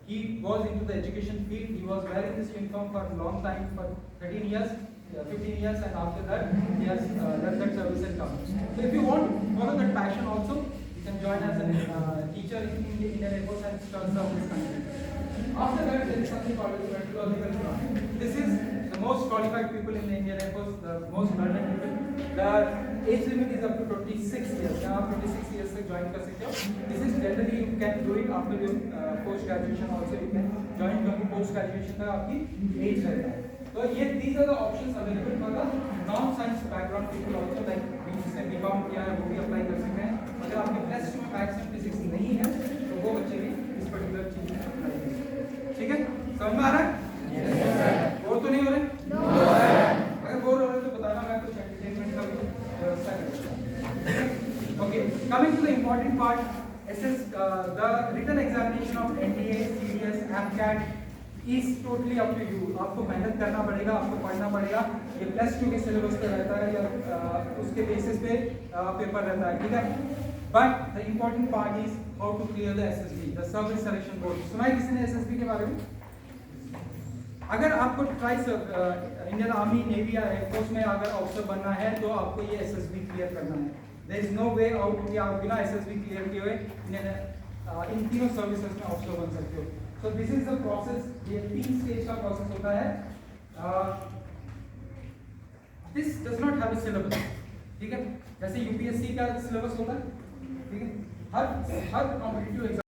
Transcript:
he was into the education field. He was wearing this uniform for a long time, for 13 years, 15 years, and after that he has done that service and come. So if you want to follow that passion also, you can join as a teacher in Indian Air Force and serve this country. After that, there is something called as meteorological command. This is the most qualified people in the Indian Air Force, the most learned people. The age limit is up to 26 years. Now, 26 years से join कर सकते हो. This is generally you can do it after your post graduation also you can join, क्योंकि post graduation का आपकी age रहता है. तो ये these are the options available for the non-science background people also, like जिसने B.Com किया है वो भी apply कर सकते हैं. अगर आपके plus 2 में मैथ्स एंड फिजिक्स नहीं है तो वो बच्चे भी इस पर्टिकुलर चीज में apply कर सकते हैं. ठीक है, समझ में आ रहा है? बोर तो नहीं हो रहे? अगर बोर हो रहे तो बताना, मैं कुछ एंटरटेनमेंट का भी व्यवस्था करूँगा. Okay, coming to the important part, the written examination of NDA, CDS, AMCAT is totally up to you. आपको मेहनत करना पड़ेगा, आपको पढ़ना पड़ेगा. ये +2 के सिलेबस पे रहता है या उसके बेसिस पे पेपर रहता है, ठीक है. But the important part is how to clear the SSB, the Service Selection Board. सुना है किसी ने SSB के बारे में? अगर आपको इंडियन आर्मी, नेवी या एयरफोर्स में अगर ऑफिसर बनना है तो आपको ये एसएसबी क्लियर करना है. There is no way out कि आप बिना एसएसबी क्लियर किए हुए इन तीनों सर्विसेज में ऑफिसर बन सकते हो. So this is the process. ये 3 स्टेज का प्रोसेस होता है. This does not have a syllabus, ठीक है, जैसे यूपीएससी का सिलेबस होता है, ठीक है. हर कॉम्पिटिटिव